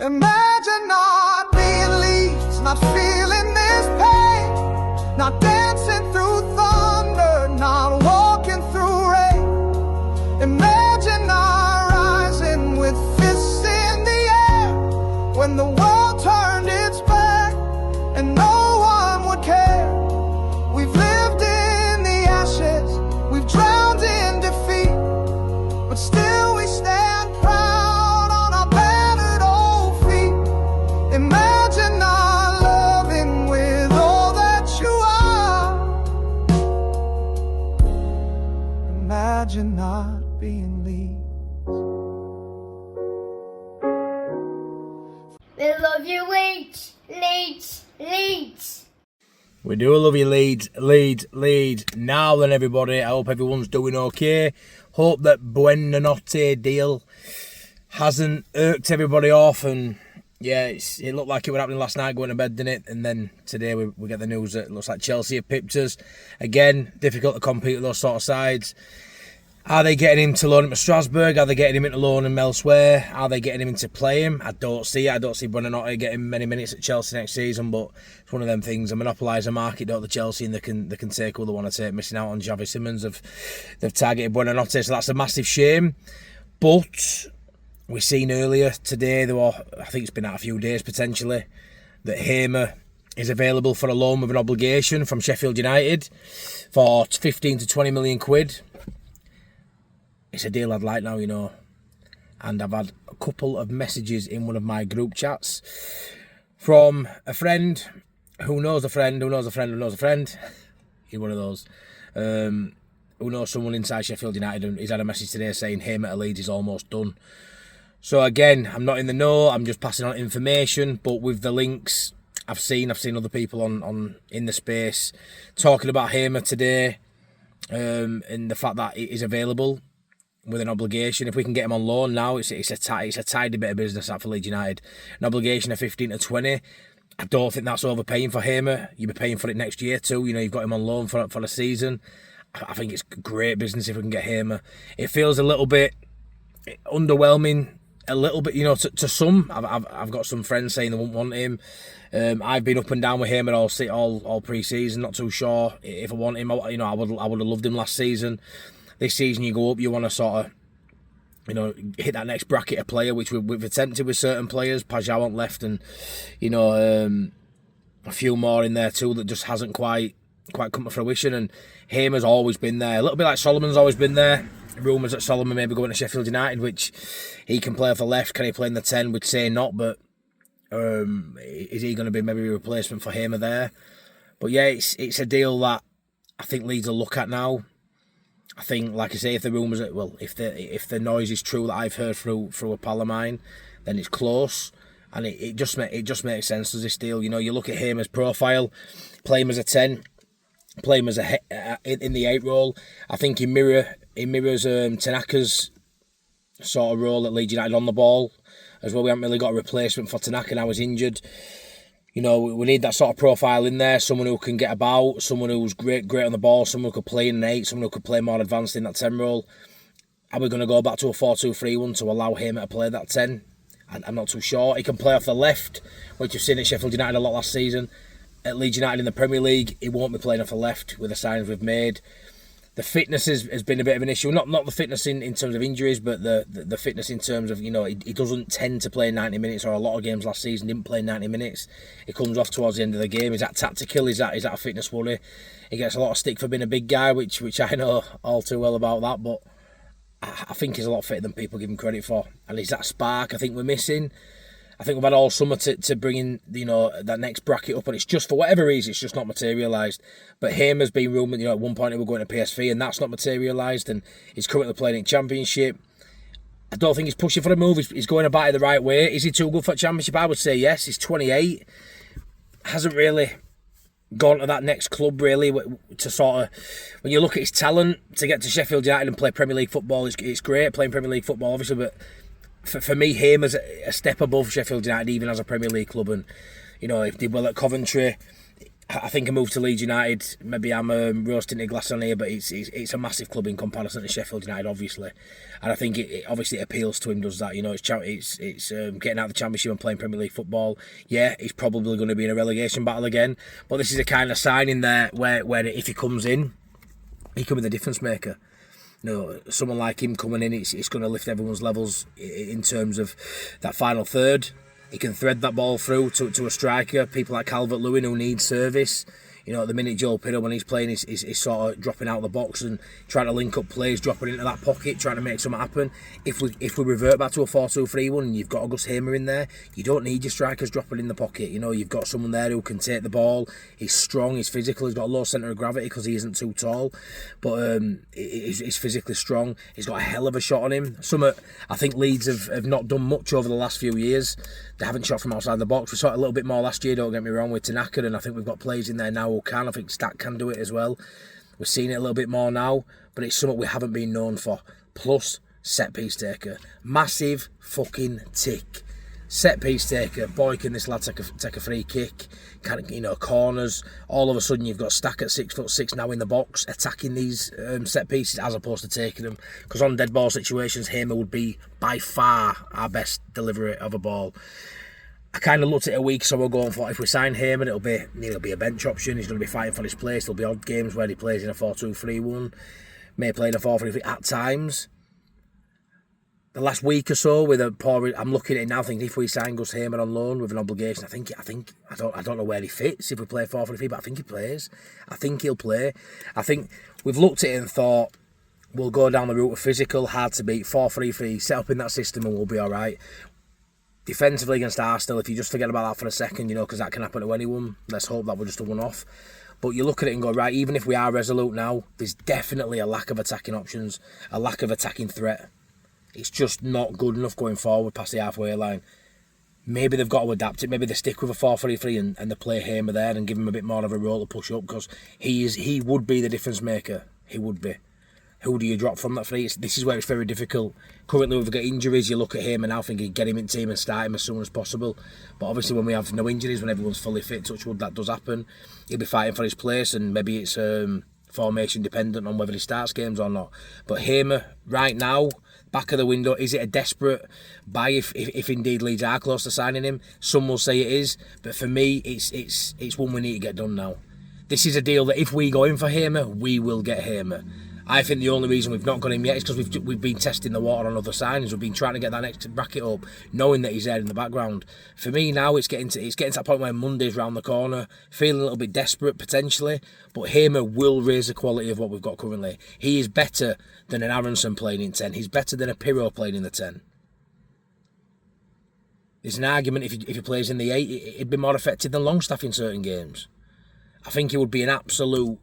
Imagine not being Leeds, not feeling this pain, not dancing through thunder, not walking through rain. Imagine not rising with fists in the air when the world turned its back and no one would care. We've lived in the ashes, we've drowned in defeat, but still we stand proud on our battered old feet. Imagine not loving with all that you are. Imagine not being Leeds. We love you, Leeds, Leeds, Leeds. We do love you, Leeds, Leeds, Leeds. Now then, everybody, I hope everyone's doing okay. Hope that Buena Notte deal hasn't irked everybody off. And yeah, it looked like it was happening last night, going to bed, didn't it? And then today we get the news that it looks like Chelsea have pipped us. Again, difficult to compete with those sort of sides. Are they getting him to loan him to Strasbourg? Are they getting him into loan him elsewhere? Are they getting him in to play him? I don't see Buena Notte getting many minutes at Chelsea next season, but it's one of them things. They monopolise the market, don't they, Chelsea, and they can take who they want to take. Missing out on Xavi Simons, they've targeted Buena Notte, so that's a massive shame. But we seen earlier today, I think it's been out a few days potentially, that Hamer is available for a loan with an obligation from Sheffield United for 15 to 20 million quid. It's a deal I'd like now, you know. And I've had a couple of messages in one of my group chats from a friend who knows a friend who knows a friend who knows a friend. He's one of those. Who knows someone inside Sheffield United, and he's had a message today saying Hamer at Leeds is almost done. So again, I'm not in the know, I'm just passing on information, but with the links I've seen other people on in the space talking about Hamer today, and the fact that it is available with an obligation. If we can get him on loan now, it's a tidy bit of business that for Leeds United. An obligation of 15 to 20. I don't think that's overpaying for Hamer. You'll be paying for it next year too. You know, you've got him on loan for a season. I think it's great business if we can get Hamer. It feels a little bit underwhelming, a little bit, you know, to some. I've got some friends saying they won't want him. I've been up and down with Hamer all pre-season. Not too sure if I want him. You know, I would have loved him last season. This season you go up, you want to sort of, you know, hit that next bracket of player, which we've attempted with certain players. Pajau went left, and you know, a few more in there too that just hasn't quite come to fruition. And Hamer's always been there, a little bit like Solomon's always been there. Rumours that Solomon may be going to Sheffield United, which he can play off the left. Can he play in the 10? We'd say not, but is he going to be maybe a replacement for Hamer there? But yeah, it's a deal that I think Leeds will look at now. I think, like I say, if the rumours, if the noise is true that I've heard through a pal of mine, then it's close, and it just makes sense as this deal. You know, you look at Hamer's profile, play him as a 10, play him as in the 8 role. I think he mirrors Tanaka's sort of role at Leeds United on the ball as well. We haven't really got a replacement for Tanaka now he's injured. You know, we need that sort of profile in there, someone who can get about, someone who's great on the ball, someone who could play in an 8, someone who could play more advanced in that 10 role. Are we going to go back to a 4-2-3-1 to allow him to play that 10? I'm not too sure. He can play off the left, which you've seen at Sheffield United a lot last season. At Leeds United in the Premier League, he won't be playing off the left with the signings we've made. The fitness has been a bit of an issue. Not the fitness in terms of injuries, but the fitness in terms of, you know, he doesn't tend to play 90 minutes, or a lot of games last season didn't play 90 minutes. He comes off towards the end of the game. Is that tactical? Is that a fitness worry? He gets a lot of stick for being a big guy, which I know all too well about that, but I think he's a lot fitter than people give him credit for. And is that spark I think we're missing? I think we've had all summer to bring in, you know, that next bracket up, and it's just, for whatever reason, it's just not materialised. But Hamer's been rumoured, you know, at one point he was going to PSV, and that's not materialised, and he's currently playing in Championship. I don't think he's pushing for a move. He's going about it the right way. Is he too good for Championship? I would say yes. He's 28. Hasn't really gone to that next club, really, to sort of, when you look at his talent, to get to Sheffield United and play Premier League football, it's great playing Premier League football, obviously, but for me, Hamer's a step above Sheffield United, even as a Premier League club. And, you know, he did well at Coventry. I think a move to Leeds United, maybe I'm roasting a glass on here, but it's a massive club in comparison to Sheffield United, obviously. And I think it obviously appeals to him, does that? You know, it's getting out of the Championship and playing Premier League football. Yeah, he's probably going to be in a relegation battle again. But this is a kind of signing there where if he comes in, he can be the difference maker. You know, someone like him coming in, it's going to lift everyone's levels in terms of that final third. He can thread that ball through to a striker. People like Calvert-Lewin who need service. You know, at the minute Joel Piddle, when he's playing, is sort of dropping out the box and trying to link up plays, dropping into that pocket, trying to make something happen. If we revert back to a 4-2-3-1 and you've got a Gus Hamer in there, you don't need your strikers dropping in the pocket. You know, you've got someone there who can take the ball. He's strong, he's physical, he's got a low centre of gravity because he isn't too tall, but he's physically strong. He's got a hell of a shot on him. I think Leeds have not done much over the last few years. They haven't shot from outside the box. We saw it a little bit more last year, don't get me wrong, with Tanaka, and I think we've got players in there now who can. I think Stack can do it as well. We're seeing it a little bit more now, but it's something we haven't been known for. Plus, set piece taker. Massive fucking tick. Set piece taker. Boy, can this lad take a free kick. Corners. All of a sudden, you've got Stack at 6'6" now in the box, attacking these set pieces as opposed to taking them. Because on dead ball situations, Hamer would be by far our best delivery of a ball. I kind of looked at it a week or so ago and thought if we sign Hamer, it'll be a bench option. He's going to be fighting for his place. There'll be odd games where he plays in a 4-2-3-1, may play in a 4-3-3 at times. The last week or so, I'm looking at it now, thinking if we sign Gus Hamer on loan with an obligation, I don't know where he fits if we play 4-3-3, but I think he plays. I think he'll play. I think we've looked at it and thought we'll go down the route of physical, hard to beat, 4-3-3, set up in that system and we'll be all right. Defensively against Arsenal, if you just forget about that for a second, because that can happen to anyone. Let's hope that we're just a one-off. But you look at it and go, right, even if we are resolute now, there's definitely a lack of attacking options, a lack of attacking threat. It's just not good enough going forward past the halfway line. Maybe they've got to adapt it. Maybe they stick with a 4-3-3 and they play Hamer there and give him a bit more of a role to push up, because he would be the difference maker. He would be. Who do you drop from that three? This is where it's very difficult. Currently, we've got injuries. You look at him and now thinking, get him in team and start him as soon as possible. But obviously, when we have no injuries, when everyone's fully fit, touch wood, that does happen. He'll be fighting for his place, and maybe it's formation dependent on whether he starts games or not. But Hamer, right now, back of the window, is it a desperate buy if indeed Leeds are close to signing him? Some will say it is, but for me, it's one we need to get done now. This is a deal that if we go in for Hamer, we will get Hamer. I think the only reason we've not got him yet is because we've been testing the water on other signings. We've been trying to get that next bracket up, knowing that he's there in the background. For me now, it's getting to that point where Monday's round the corner, feeling a little bit desperate potentially, but Hamer will raise the quality of what we've got currently. He is better than an Aronson playing in 10. He's better than a Pirro playing in the 10. There's an argument if he plays in the 8, he'd be more effective than Longstaff in certain games. I think he would be an absolute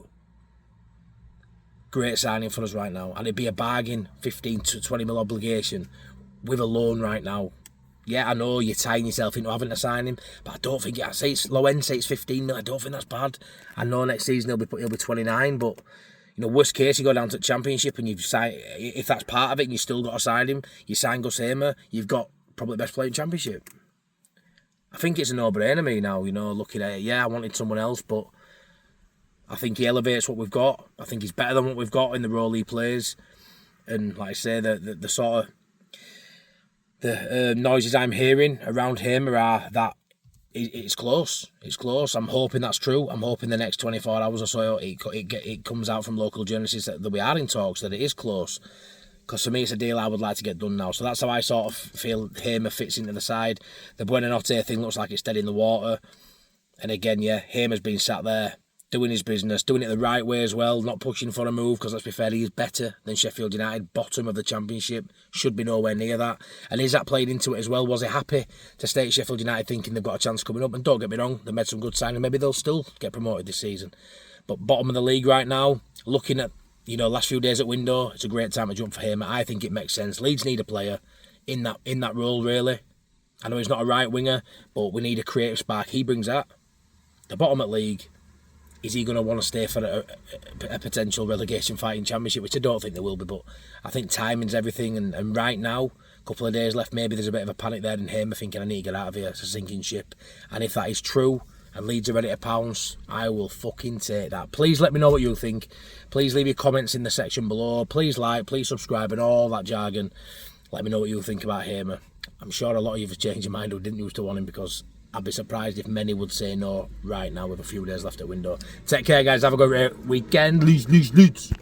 great signing for us right now, and it'd be a bargain, 15 to 20 mil obligation with a loan right now. Yeah, I know you're tying yourself into having to sign him, but I don't think I say it's low end, say it's 15 mil. I don't think that's bad. I know next season he'll be 29, but worst case you go down to the Championship and you've signed. If that's part of it, and you still got to sign him. You sign Gus Hamer, you've got probably the best player in Championship. I think it's a no-brainer me now. Looking at it, yeah, I wanted someone else, but I think he elevates what we've got. I think he's better than what we've got in the role he plays. And like I say, the sort of the noises I'm hearing around him are that it's close. It's close. I'm hoping that's true. I'm hoping the next 24 hours or so it comes out from local journalists that we are in talks, that it is close. Because for me, it's a deal I would like to get done now. So that's how I sort of feel Hamer fits into the side. The Buonanotte thing looks like it's dead in the water. And again, yeah, Hamer's been sat there doing his business, doing it the right way as well, not pushing for a move, because let's be fair, he is better than Sheffield United, bottom of the Championship, should be nowhere near that. And is that played into it as well? Was he happy to stay at Sheffield United thinking they've got a chance coming up? And don't get me wrong, they made some good signings, maybe they'll still get promoted this season. But bottom of the league right now, looking at last few days at window, it's a great time to jump for him. I think it makes sense. Leeds need a player in that role, really. I know he's not a right winger, but we need a creative spark. He brings that. The bottom of the league, is he going to want to stay for a potential relegation fight in Championship, which I don't think there will be, but I think timing's everything, and right now, a couple of days left, maybe there's a bit of a panic there in Hamer thinking I need to get out of here, it's a sinking ship. And if that is true, and Leeds are ready to pounce, I will fucking take that. Please let me know what you think. Please leave your comments in the section below. Please like, please subscribe, and all that jargon. Let me know what you think about Hamer. I'm sure a lot of you have changed your mind who didn't used to want him, because I'd be surprised if many would say no right now with a few days left at window. Take care, guys. Have a good weekend. Leeds.